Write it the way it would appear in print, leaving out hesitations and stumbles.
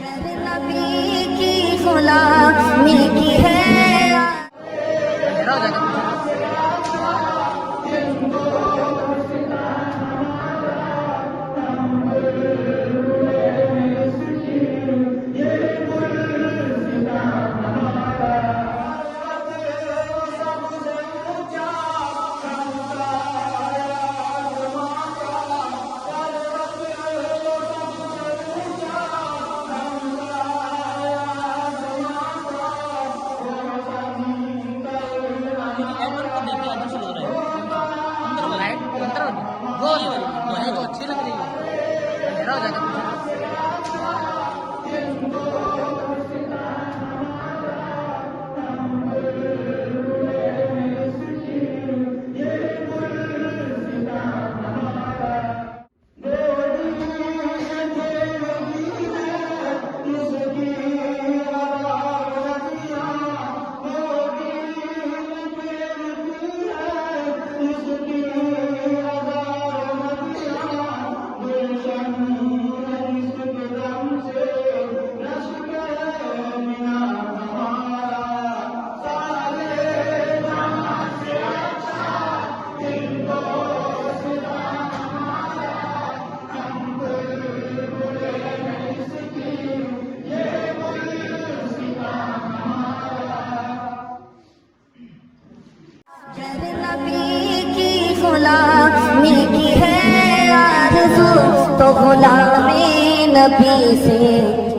नबी की गुलामी की है। अच्छी लग रही है, अंधेरा हो जाएगा पीछे। नबी की गुलामी की है आरज़ू, तो गुलामी नबी से